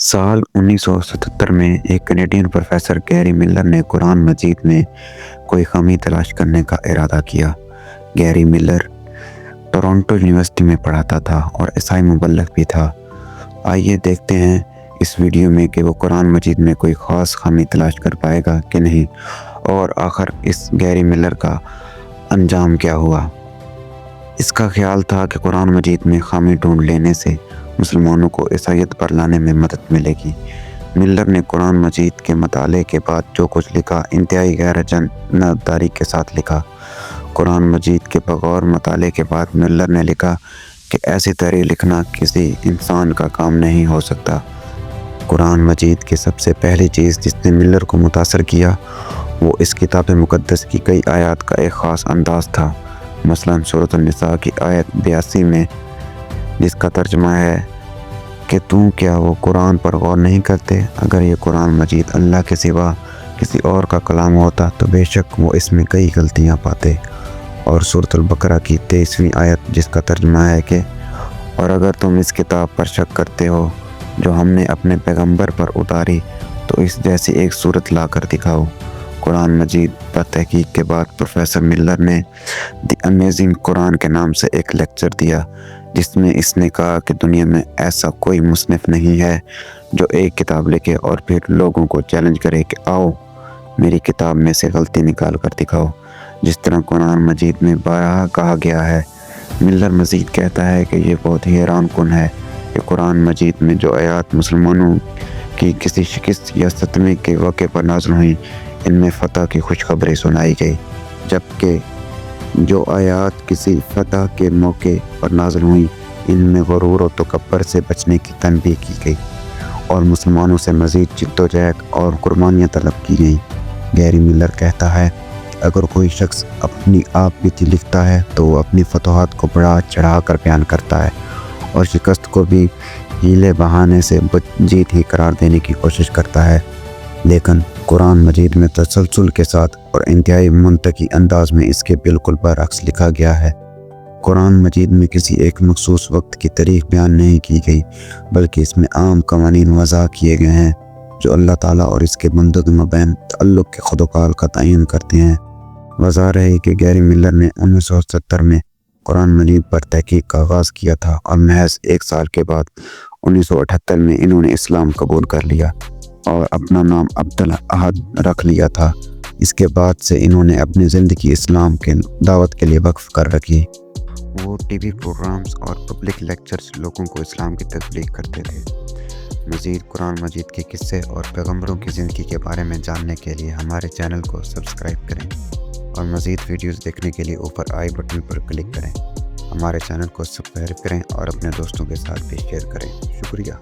साल 1977 में एक कैनेडियन प्रोफेसर गैरी मिलर ने कुरान मजीद में कोई खामी तलाश करने का इरादा किया। गैरी मिलर टोरंटो यूनिवर्सिटी में पढ़ाता था और ईसाई मुबल्लिग भी था। आइए देखते हैं इस वीडियो में कि वो कुरान मजीद में कोई ख़ास खामी तलाश कर पाएगा कि नहीं, और आखिर इस गैरी मिलर का अंजाम क्या हुआ। इसका ख्याल था कि कुरान मजीद में खामी ढूंढ लेने से मुसलमानों को ईसाईयत पर लाने में मदद मिलेगी। मिलर ने कुरान मजीद के मताले के बाद जो कुछ लिखा इंतहाई गैर जानबदारी के साथ लिखा। कुरान मजीद के बगौर मताले के बाद मिलर ने लिखा कि ऐसी तहरीर लिखना किसी इंसान का काम नहीं हो सकता। कुरान मजीद की सबसे पहली चीज़ जिसने मिलर को मुतासर किया वो इस किताब मुक़द्दस की कई आयत का एक ख़ास अंदाज़ था। मसलन सूरत अन-निसा की आयत 82 में, जिसका तर्जुमा है कि तुम क्या वो कुरान पर गौर नहीं करते? अगर ये कुरान मजीद अल्लाह के सिवा किसी और का कलाम होता तो बेशक वो इसमें कई गलतियाँ पाते। और सूरत अल-बकरा की 23वीं आयत, जिसका तर्जुमा है कि और अगर तुम इस किताब पर शक करते हो जो हमने अपने पैगंबर पर उतारी तो इस जैसी एक सूरत ला कर दिखाओ। कुरान मजीद पर तहकीक के बाद प्रोफेसर मिलर ने द अमेजिंग कुरान के नाम से एक लेक्चर दिया, जिसमें इसने कहा कि दुनिया में ऐसा कोई मुसन्निफ नहीं है जो एक किताब लिखे और फिर लोगों को चैलेंज करे कि आओ मेरी किताब में से गलती निकाल कर दिखाओ, जिस तरह कुरान मजीद में बारहा कहा गया है। मिलर मजीद कहता है कि ये बहुत ही हैरान कुन है कि कुरान मजीद में जो आयत मुसलमानों की किसी शिकस्त या सतमे के वाक़े पर नाज़िल हुई, इनमें फ़तह की खुशखबरी सुनाई गई, जबकि जो आयत किसी फ़तह के मौके पर नाज़िल हुई इनमें गुरूर और तकब्बुर से बचने की तनबीह की गई और मुसलमानों से मज़ीद जिद्दोजहद और कुर्बानियाँ तलब की गईं। गैरी मिलर कहता है कि अगर कोई शख्स अपनी आप बीती लिखता है तो वो अपनी फतवाहत को बढ़ा चढ़ा कर बयान करता है और शिकस्त को भी हीले बहाने से जीत ही करार देने की कोशिश करता है। लेकिन कुरान मजीद में तसलसल के साथ और इंतहाई मुंतकी अंदाज में इसके बिल्कुल बरअक्स लिखा गया है। कुरान मजीद में किसी एक मखसूस वक्त की तारीख बयान नहीं की गई, बल्कि इसमें आम कवानीन वज़ा किए गए हैं जो अल्लाह ताला और इसके बंदों के मबैन तअल्लुक़ के खुदोकाल का तयन करते हैं। वज़ा रहे कि गैरी मिलर ने 1970 में कुरान मजीद पर तहकीक का आगाज़ किया था और महज एक साल के बाद 1978 में इन्होंने इस्लाम कबूल कर लिया और अपना नाम अब्दुल अहद रख लिया था। इसके बाद से इन्होंने अपनी ज़िंदगी इस्लाम के दावत के लिए वक्फ कर रखी। वो टीवी प्रोग्राम्स और पब्लिक लेक्चर्स लोगों को इस्लाम की तबलीग करते थे। मज़ीद कुरान मजीद के किस्से और पैगंबरों की ज़िंदगी के बारे में जानने के लिए हमारे चैनल को सब्सक्राइब करें और मज़ीद वीडियोस देखने के लिए ऊपर आई बटन पर क्लिक करें। हमारे चैनल को सब्सक्राइब करें और अपने दोस्तों के साथ भी शेयर करें। शुक्रिया।